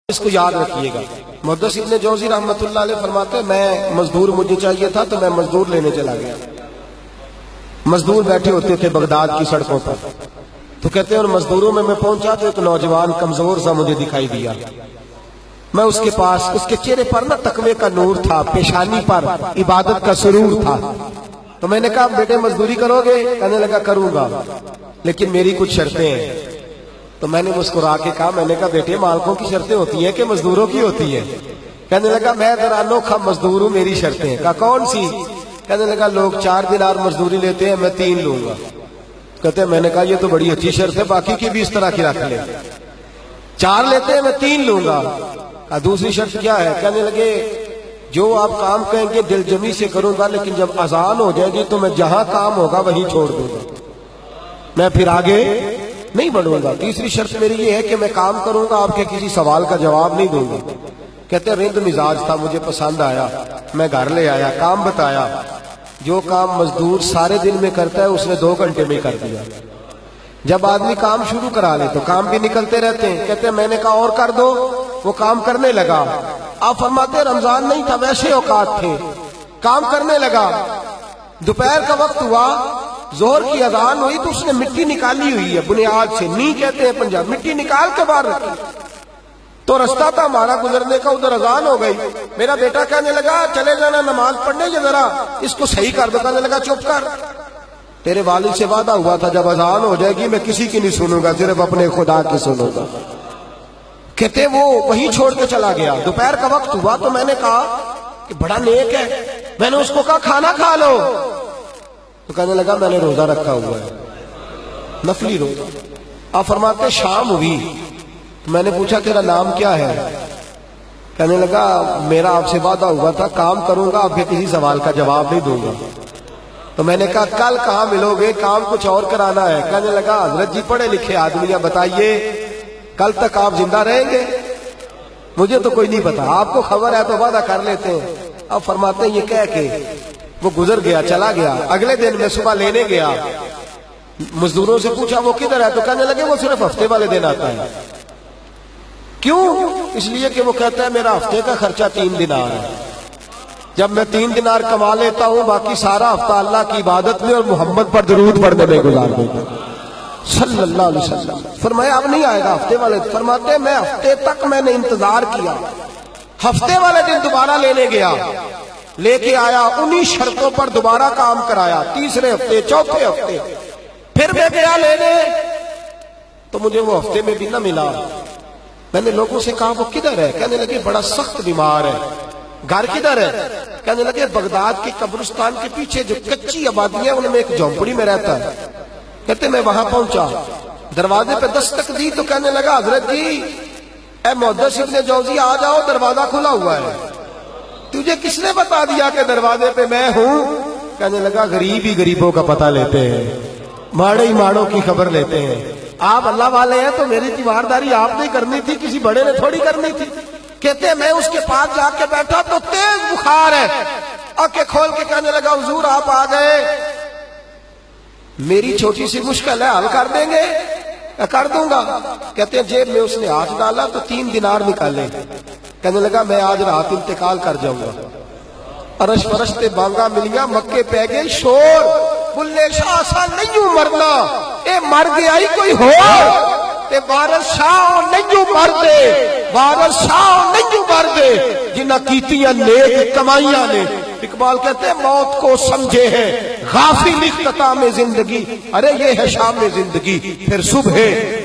اس کو یاد رکھیے گا۔ محدث ابن جوزی رحمۃ اللہ علیہ فرماتے ہیں میں مزدور مجھے چاہیے تھا تو میں مزدور لینے چلا گیا۔ مزدور بیٹھے ہوتے تھے بغداد کی سڑکوں پر، تو کہتے ہیں اور مزدوروں میں پہنچا تو ایک نوجوان کمزور سا مجھے دکھائی دیا۔ میں اس کے پاس، اس کے چہرے پر نا تقوی کا نور تھا، پیشانی پر عبادت کا سرور تھا۔ تو میں نے کہا بیٹے مزدوری کرو گے؟ کہنے لگا کروں گا لیکن میری کچھ شرطیں ہیں۔ تو میں نے مسکرا کے کہا، میں نے کہا بیٹے مالکوں کی شرطیں ہوتی ہیں کہ مزدوروں کی ہوتی ہیں؟ کہنے لگا میں ذرا انوکھا مزدور ہوں، میری شرطیں ہیں۔ کہا کون سی؟ کہنے لگا لوگ 4 دینار مزدوری لیتے ہیں، میں 3 لوں گا۔ کہتے ہیں میں نے کہا یہ تو بڑی اچھی شرط ہے، باقی کی بھی اس طرح کی رکھ لیں۔ 4 لیتے ہیں، میں 3 لوں گا۔ دوسری شرط کیا ہے؟ کہنے لگے جو آپ کام کہیں گے دل جمی سے کروں گا، لیکن جب اذان ہو جائے گی تو میں جہاں کام ہوگا وہیں چھوڑ دوں گا، میں پھر آگے نہیں بڑھوں گا۔ تیسری شرط میری یہ ہے کہ میں کام کروں گا، آپ کے کسی سوال کا جواب نہیں دوں گا۔ کہتے ہیں رند مزاج تھا، مجھے پسند آیا، میں گھر لے آیا، کام بتایا۔ جو کام مزدور سارے دن میں کرتا ہے اس نے 2 گھنٹے میں کر دیا۔ جب آدمی کام شروع کرا لے تو کام بھی نکلتے رہتے ہیں۔ کہتے ہیں میں نے کہا اور کر دو، وہ کام کرنے لگا۔ آپ فرماتے ہیں رمضان نہیں تھا، ویسے اوقات تھے، کام کرنے لگا۔ دوپہر کا وقت ہوا، ظہر کی اذان ہوئی تو اس نے مٹی نکالی ہوئی ہے بنیاد سے، نی کہتے ہیں پنجاب، مٹی نکال کے باہر رکھی۔ تو رستہ تھا ہمارا گزرنے کا، ادھر اذان ہو گئی۔ میرا بیٹا کہنے لگا چلے جانا نماز پڑھنے، یہ ذرا اس کو صحیح کر دو۔ کہنے لگا چپ کر، تیرے والد سے وعدہ ہوا تھا جب اذان ہو جائے گی میں کسی کی نہیں سنوں گا، صرف اپنے خدا کی سنوں گا۔ کہتے وہ وہیں چھوڑ کے چلا گیا۔ دوپہر کا وقت ہوا تو میں نے کہا کہ بڑا نیک ہے، میں نے اس کو کہا کھانا کھا لو۔ تو کہنے لگا میں نے روزہ رکھا ہوا ہے، نفلی روزہ۔ آپ فرماتے شام ہوئی تو میں نے پوچھا تیرا نام کیا ہے؟ کہنے لگا میرا آپ سے وعدہ ہوا تھا کام کروں گا، آپ کے کسی سوال کا جواب نہیں دوں گا۔ تو میں نے کہا کل کہاں ملو گے، کام کچھ اور کرانا ہے۔ کہنے لگا حضرت جی پڑھے لکھے آدمی ہیں، بتائیے کل تک آپ زندہ رہیں گے؟ مجھے تو کوئی نہیں پتا، آپ کو خبر ہے تو وعدہ کر لیتے ہیں۔ اب فرماتے ہیں یہ کہہ کے وہ گزر گیا، چلا گیا۔ اگلے دن میں صبح لینے گیا، مزدوروں سے پوچھا وہ کدھر ہے؟ تو کہنے لگے وہ صرف ہفتے والے دن آتا ہے۔ کیوں؟ اس لیے کہ وہ کہتا ہے میرا ہفتے کا خرچہ 3 دینار ہے، جب میں 3 دینار کما لیتا ہوں باقی سارا ہفتہ اللہ کی عبادت میں اور محمد پر درود پڑھنے میں گزار دیتا ہوں صلی اللہ علیہ وسلم۔ فرمایا اب نہیں آئے گا ہفتے والے۔ فرماتے میں ہفتے تک میں نے انتظار کیا، ہفتے والے دن دوبارہ لینے گیا، لے کے آیا، انہی شرطوں پر دوبارہ کام کرایا، تیسرے ہفتے، چوتھے ہفتے۔ پھر میں گیا لینے تو مجھے وہ ہفتے میں بھی نہ ملا۔ میں نے لوگوں سے کہا وہ کدھر ہے؟ کہنے لگے بڑا سخت بیمار ہے۔ گھر کدھر ہے؟ کہنے لگے بغداد کے قبرستان کے پیچھے جو کچی آبادی ہے ان میں ایک جھونپڑی میں رہتا ہے۔ کہتے میں وہاں پہنچا، دروازے پہ دستک دی تو کہنے لگا حضرت جی اے محدث ابن جوزی آ جاؤ، دروازہ کھلا ہوا ہے۔ تجھے کس نے بتا دیا کہ دروازے پہ میں ہوں؟ کہنے لگا غریب ہی غریبوں کا پتہ لیتے ہیں، ماڑے ہی ماڑوں کی خبر لیتے ہیں۔ آپ اللہ والے ہیں تو میری تیمارداری آپ نے کرنی تھی، کسی بڑے نے تھوڑی کرنی تھی۔ کہتے میں اس کے پاس جا کے بیٹھا تو تیز بخار ہے، آنکھیں کھول کے کہنے لگا حضور آپ آ گئے، میری چھوٹی سی مشکل ہے، حل کر دیں گے؟ کر دوں گا۔ کہتے ہیں جیب میں اس نے ہاتھ ڈالا تو 3 دینار نکالے۔ کہنے لگا میں آج رات انتقال کر جاؤں گا۔ عرش فرش تے بانگا ملیاں، مکے پہ گئے شور، بلے شاہ سا نہیں مرنا، اے مر گیا ہی کوئی ہو، تے وارث شاہ نہیں مر دے، وارث شاہ نہیں مر دے، جنہ کیتیاں نیک کمائیاں نے۔ اقبال کہتے ہیں موت کو سمجھے ہیں غافل اختتام زندگی، ارے یہ ہے شام زندگی پھر صبح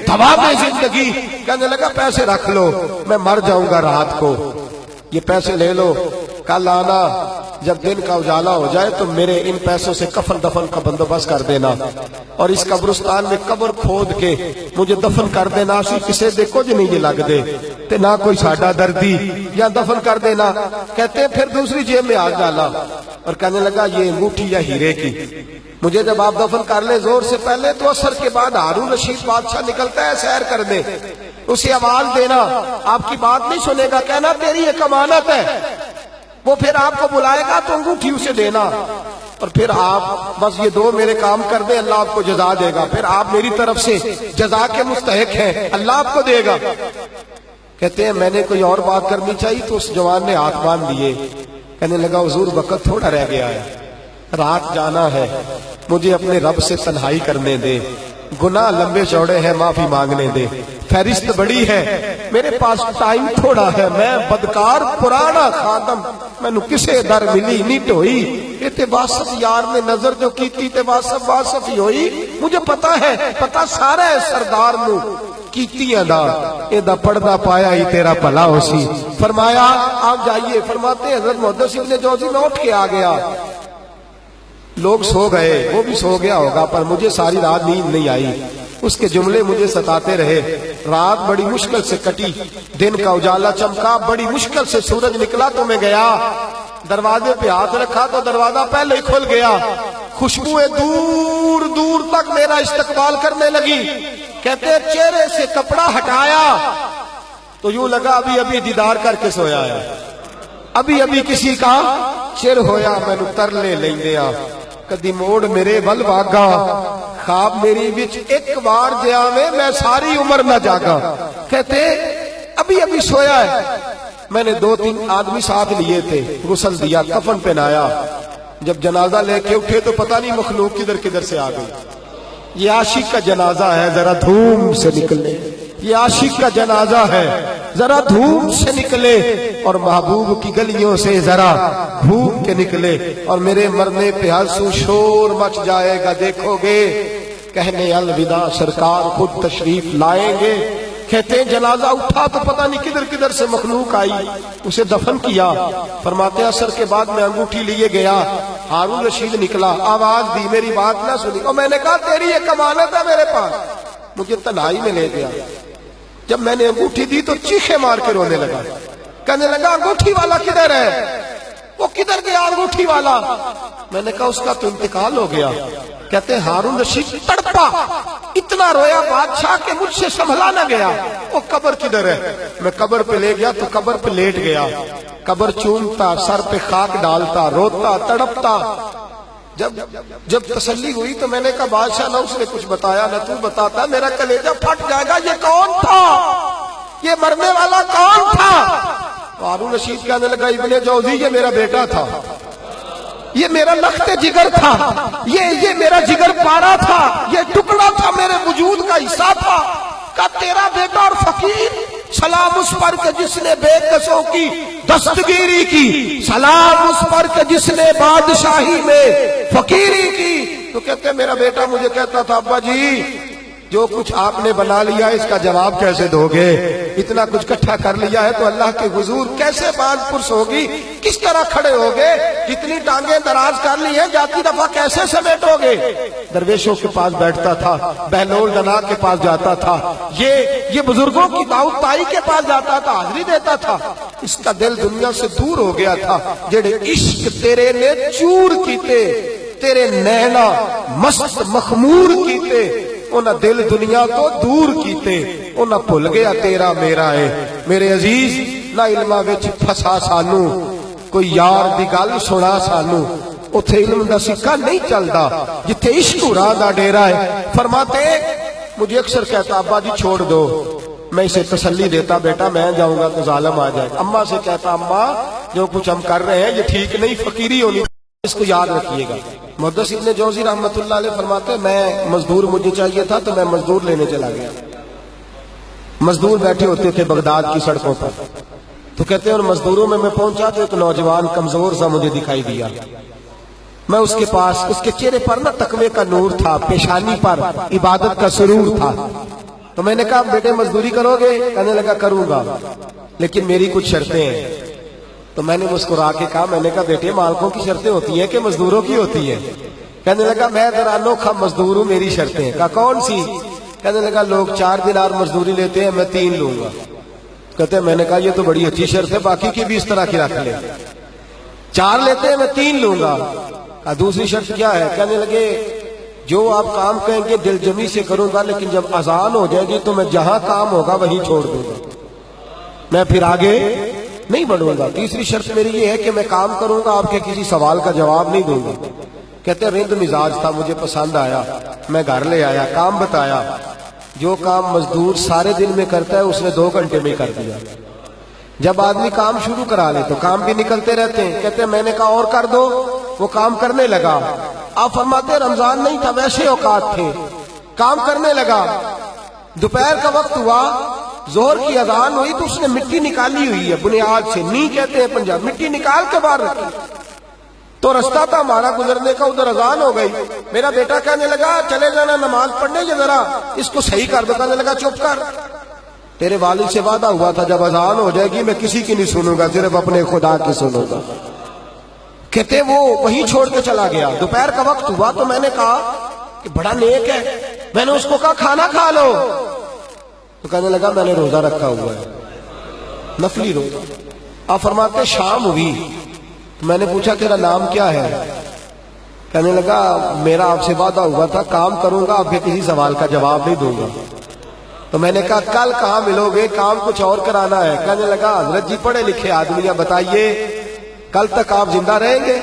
دوام زندگی۔ کہنے لگا پیسے رکھ لو، میں مر جاؤں گا رات کو، یہ پیسے لے لو، کل آنا جب دن کا اجالا ہو جائے تو میرے ان پیسوں سے کفن دفن کا بندوبست کر دینا، اور اس قبرستان میں قبر کھود کے مجھے دفن کر دینا، اسی کسے دیکھو جو نہیں یہ لگ دے تے نہ کوئی ساڈا دردی، یا دفن کر دینا۔ کہتے ہیں پھر دوسری جیب میں ہاتھ ڈالا اور کہنے لگا یہ انگوٹھی یا ہیرے کی، مجھے جب آپ دفن کر لیں زور سے پہلے تو اثر کے بعد ہارون رشید بادشاہ نکلتا ہے سیر کرنے، اسے آواز دینا، آپ کی بات نہیں سنے گا، کہنا تیری ایک امانت ہے، وہ پھر آپ کو بلائے گا تو انگوٹھی اسے دینا، اور پھر آپ بس یہ 2 میرے کام کر دیں، اللہ آپ کو جزا دے گا، پھر آپ میری طرف سے جزا کے مستحق ہیں، اللہ آپ کو دے گا۔ کہتے ہیں میں نے کوئی اور بات کرنی چاہیے تو اس جوان نے ہاتھ باندھ دیے. کہنے لگا حضور وقت تھوڑا رہ گیا ہے, رات جانا ہے, مجھے اپنے رب سے تنہائی کرنے دے, گناہ لمبے چوڑے ہیں, معافی مانگنے دے, فہرست بڑی ہے, میرے پاس ٹائم تھوڑا ہے, میں بدکار پرانا خادم, مینو کسے در ملی نہیں ٹوئی, یہ تے واسف یار نے نظر جو کیتی تے واسف ہی ہوئی, مجھے پتا ہے, پتا سارا ہے سردار نو کیتیاں دا, اے دا پردہ پایا ہی تیرا بھلا ہو سی. فرمایا آپ جائیے. فرماتے ہیں حضرت محدث ابن جوزی میں اٹھ کے آ گیا, لوگ سو گئے, وہ بھی سو گیا ہوگا, پر مجھے ساری رات نیند نہیں آئی, اس کے جملے مجھے ستاتے رہے. رات بڑی مشکل سے کٹی, دن کا اجالا چمکا, بڑی مشکل سے سورج نکلا تو میں گیا, دروازے پہ ہاتھ رکھا تو دروازہ پہلے ہی کھل گیا, خوشبوئیں دور دور تک میرا استقبال کرنے لگی. کہتے چہرے سے کپڑا ہٹایا تو یوں لگا ابھی ابھی دیدار کر کے سویا ہے, ابھی ابھی کسی کا چر ہویا, میں تر لے لیندیا, کدی موڑ میرے ول واگا, خواب میری وچ ایک بار جاوے میں ساری عمر نہ جاگا. کہتے ابھی ابھی سویا ہے, میں نے 2-3 آدمی ساتھ لیے تھے, غسل دیا, کفن پہنایا, جب جنازہ لے کے اٹھے تو پتہ نہیں مخلوق کدھر کدھر سے آ گئی. یہ عاشق کا جنازہ ہے, ذرا دھوم سے نکلے, یہ عاشق کا جنازہ ہے, ذرا دھوم سے نکلے, اور محبوب کی گلیوں سے ذرا گھوم کے نکلے, اور میرے مرنے پہ ہنسو شور مچ جائے گا, دیکھو گے کہنے الوداع سرکار خود تشریف لائیں گے. کہتے ہیں جنازہ اٹھا تو پتہ نہیں کدھر کدھر سے مخلوق آئی, اسے دفن کیا. فرماتے ہیں عصر کے بعد میں انگوٹھی لیے گیا, ہارون رشید نکلا, آواز دی, میری بات نہ سنی, اور میں نے کہا تیری ایک امانت ہے میرے پاس, مجھے تنہائی میں لے گیا. جب میں نے انگوٹھی دی تو چیخے مار کے رونے لگا, کہنے لگا انگوٹھی والا کدھر ہے, وہ کدھر گیا انگوٹھی والا. میں نے کہا اس کا تو انتقال ہو گیا. کہتے ہیں ہارون رشید تڑپا, اتنا رویا بادشاہ کہ مجھ سے سنبھلا نہ گیا, وہ قبر کدھر ہے. میں قبر پہ لے گیا تو قبر پہ لیٹ گیا, قبر چومتا, سر پہ خاک ڈالتا, روتا, تڑپتا. جب تسلی ہوئی تو میں نے کہا بادشاہ نہ اس نے کچھ بتایا نہ تو بتاتا, میرا کلیجہ پھٹ جائے گا, یہ کون تھا, یہ مرنے والا کون تھا. ہارون رشید کہنے لگا ابن جوزی یہ میرا بیٹا تھا, یہ میرا لخت جگر تھا, یہ میرا جگر پارا تھا, یہ ٹکڑا تھا, میرے وجود کا حصہ تھا. کا تیرا بیٹا اور فقیر, سلام اس پر کہ جس نے بے کسوں کی دستگیری کی, سلام اس پر کہ جس نے بادشاہی میں فقیری کی. تو کہتے ہیں میرا بیٹا مجھے کہتا تھا ابا جی جو کچھ آپ نے بنا لیا اس کا جواب کیسے دو گے, اتنا کچھ کٹھا کر لیا ہے تو اللہ کے حضور کیسے باز پرس ہوگی, کس طرح کھڑے ہوگے, جتنی ٹانگیں دراز کر لی ہیں جاتی دفعہ کیسے سمیٹو گے. درویشوں کے پاس بیٹھتا تھا, بہلول دنا کے پاس جاتا تھا, یہ بزرگوں کی دعوت تائی کے پاس جاتا تھا, حاضری دیتا تھا. اس کا دل دنیا سے دور ہو گیا تھا. جڑے عشق تیرے نے چور کیتے, تیرے نینا مست مخمور کیتے, انہاں دل دنیا تو دور کیتے, انہاں بھول گیا تیرا میرا ہے. میرے عزیز نہ علماں وچ پھسا سانو, کوئی یار دی گل سنا سانو, اتھے علم دا سکہ نہیں چلدا جتھے عشق راہ دا ڈیرا ہے. فرماتے مجھے اکثر کہتا ابا جی چھوڑ دو, میں اسے تسلی دیتا بیٹا میں جاؤں گا تو ظالم آ جائے. اماں سے کہتا اماں جو کچھ ہم کر رہے ہیں یہ ٹھیک نہیں, فقیری ہونی, اس کو یاد رکھیے گا. محدث ابن جوزی رحمت اللہ علیہ فرماتے ہیں میں مزدور مجھے چاہیے تھا تو میں مزدور لینے چلا گیا. مزدور بیٹھے ہوتے تھے بغداد کی سڑکوں پر, تو کہتے ہیں اور مزدوروں میں پہنچا تو ایک نوجوان کمزور سا مجھے دکھائی دیا. میں اس کے پاس, اس کے چہرے پر نہ تقوی کا نور تھا, پیشانی پر عبادت کا سرور تھا. تو میں نے کہا بیٹے مزدوری کرو گے؟ کہنے لگا کروں گا لیکن میری کچھ شرطیں ہیں. تو میں نے مسکرا کے کہا, میں نے کہا بیٹے مالکوں کی شرطیں ہوتی ہیں کہ مزدوروں کی ہوتی ہیں؟ کہنے لگا میں ذرا انوکھا مزدور ہوں, میری شرطیں. کہا کون سی؟ کہنے لگا لوگ 4 دینار مزدوری لیتے ہیں, میں 3 لوں گا. کہتے ہیں میں نے کہا یہ تو بڑی اچھی شرط ہے, باقی کی بھی اس طرح کی رکھ لیں. 4 لیتے ہیں میں 3 لوں گا. کہا دوسری شرط کیا ہے؟ کہنے لگے جو آپ کام کہیں گے دل جمی سے کروں گا, لیکن جب اذان ہو جائے گی تو میں جہاں کام ہوگا وہیں چھوڑ دوں گا, میں پھر آگے نہیں بڑھوں گا. تیسری شرط میری یہ ہے کہ میں کام کروں گا, آپ کے کسی سوال کا جواب نہیں دوں گا. کہتے ہیں رند مزاج تھا, مجھے پسند آیا, میں گھر لے آیا, کام بتایا. جو کام مزدور سارے دن میں کرتا ہے اس نے 2 گھنٹے میں کر دیا. جب آدمی کام شروع کرا لے تو کام بھی نکلتے رہتے ہیں. کہتے ہیں میں نے کہا اور کر دو، وہ کام کرنے لگا. آپ فرماتے ہیں رمضان نہیں تھا ویسے اوقات تھے، کام کرنے لگا. دوپہر کا وقت ہوا، ظہر کی اذان ہوئی تو اس نے مٹی نکالی ہوئی ہے بنیاد سے، نی کہتے ہیں پنجاب، مٹی نکال کے باہر رکھی. تو رستہ تھا ہمارا گزرنے کا، ادھر اذان ہو گئی. میرا بیٹا کہنے لگا چلے جانا نماز پڑھنے، یہ ذرا اس کو صحیح کر دو. کہنے لگا چپ کر، تیرے والد سے وعدہ ہوا تھا جب اذان ہو جائے گی میں کسی کی نہیں سنوں گا، صرف اپنے خدا کی سنوں گا. کہتے وہ وہیں چھوڑ کے چلا گیا. دوپہر کا وقت ہوا تو میں نے کہا کہ بڑا نیک ہے، میں نے اس کو کہا کھانا کھا لو. تو کہنے لگا میں نے روزہ رکھا ہوا ہے، نفلی روزہ. آپ فرماتے شام ہوئی تو میں نے پوچھا تیرا نام کیا ہے؟ کہنے لگا میرا آپ سے وعدہ ہوا تھا کام کروں گا، اب بھی کسی سوال کا جواب نہیں دوں گا. تو میں نے کہا کل کہاں ملو گے، کام کچھ اور کرانا ہے. کہنے لگا حضرت جی پڑھے لکھے آدمی ہیں، بتائیے کل تک آپ زندہ رہیں گے؟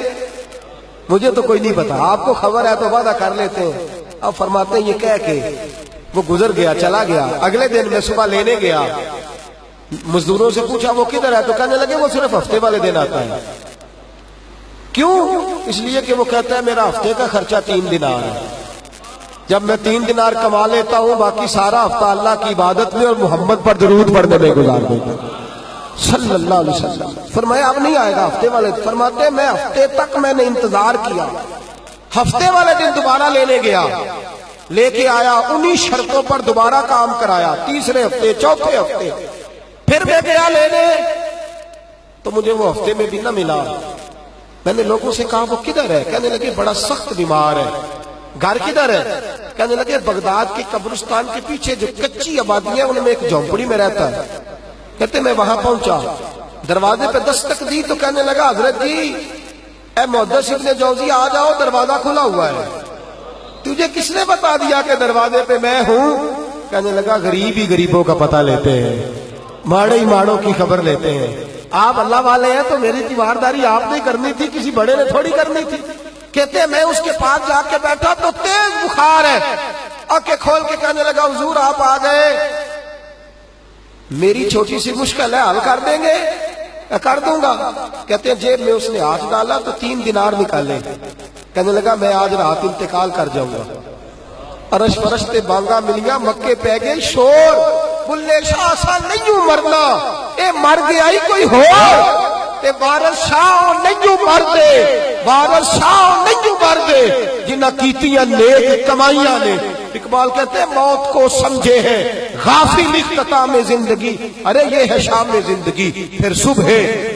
مجھے تو کوئی نہیں پتا، آپ کو خبر ہے تو وعدہ کر لیتے ہیں. اب فرماتے ہیں یہ کہہ کے وہ گزر گیا، چلا گیا. اگلے دن میں صبح لینے گیا، مزدوروں سے پوچھا وہ کدھر ہے؟ تو کہنے لگے وہ صرف ہفتے والے دن آتا ہے. کیوں؟ اس لیے کہ وہ کہتا ہے میرا ہفتے کا خرچہ 3 دینار ہے، جب میں 3 دینار کما لیتا ہوں باقی سارا ہفتہ اللہ کی عبادت میں اور محمد پر درود پڑھنے میں گزار دیتا ہوں صلی اللہ علیہ وسلم. فرمایا اب نہیں آئے گا ہفتے والے. فرماتے میں ہفتے تک میں نے انتظار کیا، ہفتے والے دن دوبارہ لینے گیا، لے کے آیا، انہی شرطوں پر دوبارہ کام کرایا. تیسرے ہفتے، چوتھے ہفتے پھر میں گیا لینے تو مجھے وہ ہفتے میں بھی نہ ملا. میں نے لوگوں سے کہا وہ کدھر ہے؟ کہنے لگے بڑا سخت بیمار ہے. گھر کدھر ہے؟ کہنے لگے بغداد کے قبرستان کے پیچھے جو کچی آبادی ہے ان میں ایک جھونپڑی میں رہتا ہے. کہتے میں وہاں پہنچا، دروازے پہ دستک دی تو کہنے لگا حضرت جی اے محدث ابن جوزی آ جاؤ، دروازہ کھلا ہوا ہے. تجھے کس نے بتا دیا کہ دروازے پہ میں ہوں؟ کہنے لگا غریب ہی غریبوں کا پتہ لیتے ہیں، ماڑے ہی ماڑوں کی خبر لیتے ہیں. آپ اللہ والے ہیں تو میری تیمارداری آپ نے کرنی تھی، کسی بڑے نے تھوڑی کرنی تھی. کہتے میں اس کے پاس جا کے بیٹھا تو تیز بخار ہے. آنکھیں کھول کے کہنے لگا حضور آپ آ گئے، میری چھوٹی سی مشکل ہے، حل کر دیں گے؟ کر دوں گا. کہتے ہیں جیب میں اس نے ہاتھ ڈالا تو 3 دینار نکالے. کہنے لگا میں آج رات انتقال کر جاؤں گا. عرش فرش تے بانگا ملیاں، مکے پہ گئے شور، بلے شاہ سا نہیں مرنا، اے مر گیا ہی کوئی ہو، تے وارث شاہ نہیں مر دے، وارث شاہ نہیں مر دے جنہ کیتیاں نیک کمائیاں نے. اقبال کہتے ہیں موت کو سمجھے ہیں غافل اختتام زندگی، ارے یہ ہے شام زندگی پھر صبح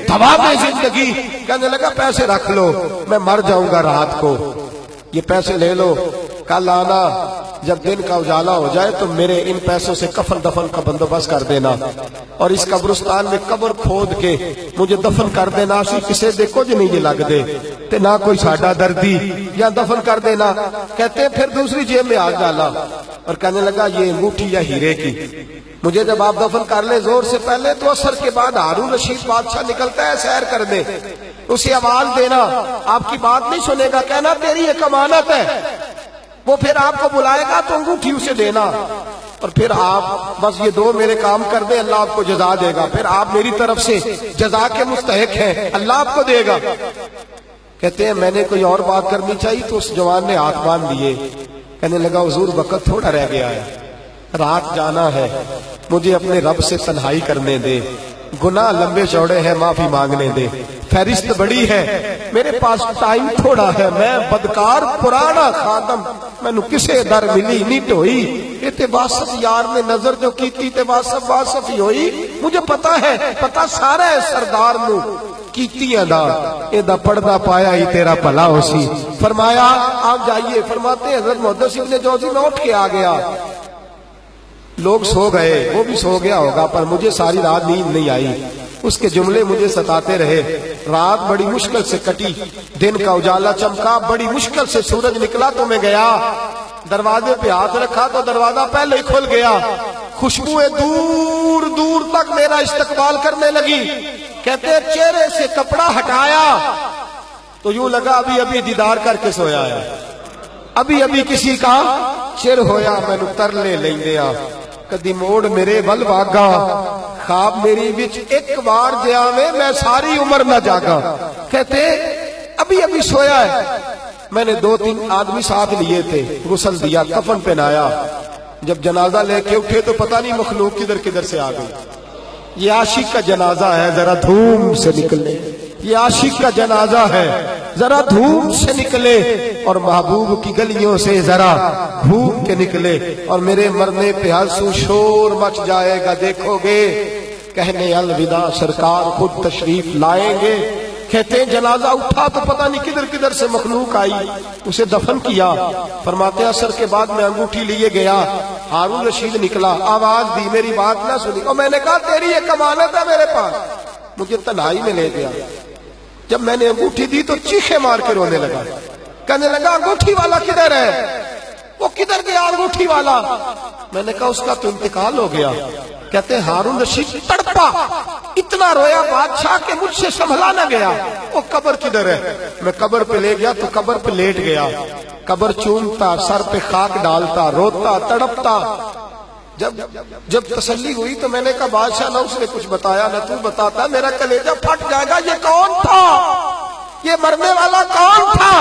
دوام زندگی. کہنے لگا پیسے رکھ لو، میں مر جاؤں گا رات کو، یہ پیسے لے لو، کل آنا جب دن کا اجالا ہو جائے تو میرے ان پیسوں سے کفن دفن کا بندوبست کر دینا، اور اس قبرستان میں قبر کھود کے مجھے دفن کر دینا. اسی کسے دیکھو جو نہیں یہ لگ دے تے نہ کوئی ساڈا دردی، یا دفن کر دینا. کہتے ہیں پھر دوسری جیب میں ہاتھ ڈالا اور کہنے لگا یہ انگوٹھی یا ہیرے کی، مجھے جب آپ دفن کر لے زور سے پہلے تو اثر کے بعد ہارون رشید بادشاہ نکلتا ہے سیر کرنے، اسے آواز دینا، آپ کی بات نہیں سنے گا، کہنا تیری ایک امانت ہے. وہ پھر آپ کو بلائے گا تو انگوٹھی اسے دینا، اور پھر آپ بس یہ 2 میرے کام کر دیں، اللہ آپ کو جزا دے گا. پھر آپ میری طرف سے جزا کے مستحق ہیں، اللہ آپ کو دے گا. کہتے ہیں میں نے کوئی اور بات کرنی چاہیے تو اس جوان نے ہاتھ باندھ دیے. کہنے لگا حضور وقت تھوڑا رہ گیا ہے، رات جانا ہے، مجھے اپنے رب سے تنہائی کرنے دے، گناہ لمبے چوڑے ہیں معافی مانگنے دے، فہرست بڑی ہے، میرے پاس ٹائم تھوڑا ہے، میں بدکار پرانا خادم، مینو کسے در ملی نہیں ٹوئی، یہ تے واسف یار نے نظر جو کیتی تے واسف واسف ہی ہوئی. مجھے پتا ہے، پتا سارا ہے سردار نو کیتیاں دا، اے دا پردہ پایا ہی تیرا بھلا ہو سی. فرمایا آپ جائیے. فرماتے ہیں حضرت محدث ابن جوزی میں اٹھ کے آ گیا، لوگ سو گئے، وہ بھی سو گیا ہوگا، پر مجھے ساری رات نیند نہیں آئی. اس کے جملے مجھے ستاتے رہے. رات بڑی مشکل سے کٹی، دن کا اجالا چمکا، بڑی مشکل سے سورج نکلا تو میں گیا، دروازے پہ ہاتھ رکھا تو دروازہ پہلے ہی کھل گیا. خوشبوئیں دور دور تک میرا استقبال کرنے لگی. کہتے ہیں چہرے سے کپڑا ہٹایا تو یوں لگا ابھی ابھی دیدار کر کے سویا ہے، ابھی ابھی کسی کا چر ہویا مینوں ترلے لیندیاں کدی موڑ میرے ول واگا خواب میری وچ ایک بار جاویں میں ساری عمر نہ جاگا کہتے ابھی ابھی سویا ہے میں نے 2-3 آدمی ساتھ لیے تھے غسل دیا کفن پہنایا جب جنازہ لے کے اٹھے تو پتہ نہیں مخلوق کدھر کدھر سے آ گئی یہ عاشق کا جنازہ ہے ذرا دھوم سے نکلے یہ عاشق کا جنازہ ہے ذرا دھوم سے نکلے اور محبوب کی گلیوں سے ذرا گھوم کے نکلے اور میرے مرنے پہ ہنسو شور مچ جائے گا دیکھو گے کہنے الوداع سرکار خود تشریف لائیں گے کہتے ہیں جنازہ اٹھا تو پتہ نہیں کدھر کدھر سے مخلوق آئی اسے دفن کیا فرماتے ہیں عصر کے بعد میں انگوٹھی لیے گیا ہارون رشید نکلا آواز دی میری بات نہ سنی اور میں نے کہا تیری ایک امانت ہے میرے پاس مجھے تنہائی میں لے گیا جب میں نے انگوٹھی دی تو چیخے مار کے رونے لگا کہنے لگا انگوٹھی والا کدھر ہے وہ کدھر گیا انگوٹھی والا میں نے کہا اس کا تو انتقال ہو گیا کہتے ہیں ہارون رشید تڑپا اتنا رویا بادشاہ کہ مجھ سے سنبھلا نہ گیا وہ قبر کدھر ہے میں قبر پہ لے گیا تو قبر پہ لیٹ گیا قبر چومتا سر پہ خاک ڈالتا روتا تڑپتا جب تسلی ہوئی تو میں نے کہا بادشاہ نہ اس نے کچھ بتایا نہ تو بتاتا میرا کلیجہ پھٹ جائے گا یہ کون تھا یہ مرنے والا کون تھا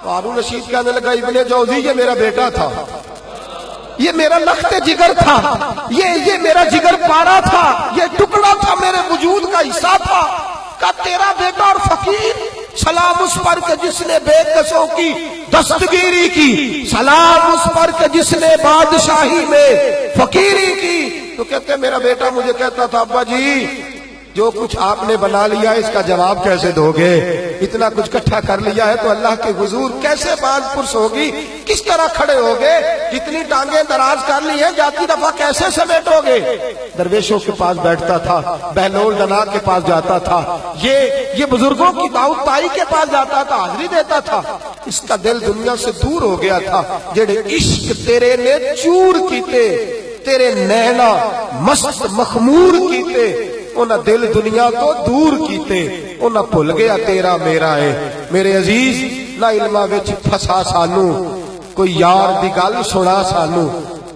ہارون رشید کہنے لگا ابن جوزی یہ میرا بیٹا تھا یہ میرا لخت جگر تھا یہ میرا جگر پارا تھا یہ ٹکڑا تھا میرے وجود کا حصہ تھا کہ تیرا بیٹا اور فقیر سلام اس پر کہ جس نے بے کسوں کی دستگیری کی سلام اس پر کہ جس نے بادشاہی میں فقیری کی تو کہتے ہیں میرا بیٹا مجھے کہتا تھا ابا جی جو کچھ آپ نے بنا لیا اس کا جواب کیسے دو گے اتنا کچھ کٹھا کر لیا ہے تو اللہ کے حضور کیسے باز پرس ہوگی کس طرح کھڑے ہوگے جتنی ٹانگیں دراز کر لی ہیں جاتی دفعہ کیسے سمیٹو گے درویشوں کے پاس بیٹھتا تھا بہلول دنا کے پاس جاتا تھا یہ بزرگوں کی دعوت تائی کے پاس جاتا تھا حاضری دیتا تھا اس کا دل دنیا سے دور ہو گیا تھا جڑے عشق تیرے نے چور کیتے تیرے نینا مست مخمور کیتے انہاں دل دنیا تو دور کیتے انہاں بھول گیا تیرا میرا ہے میرے عزیز نہ علماں وچ پھسا سانو کوئی یار دی گل سنا سانو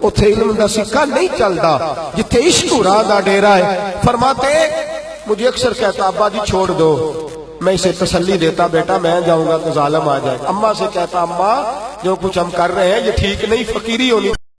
اوتھے علم دا سکہ نہیں چلدا جتھے عشق راہ دا ڈیرا ہے فرماتے مجھے اکثر کہتا ابا جی چھوڑ دو میں اسے تسلی دیتا بیٹا میں جاؤں گا تو ظالم آ جائے اماں سے کہتا اماں جو کچھ ہم کر رہے ہیں یہ ٹھیک نہیں فقیری ہونی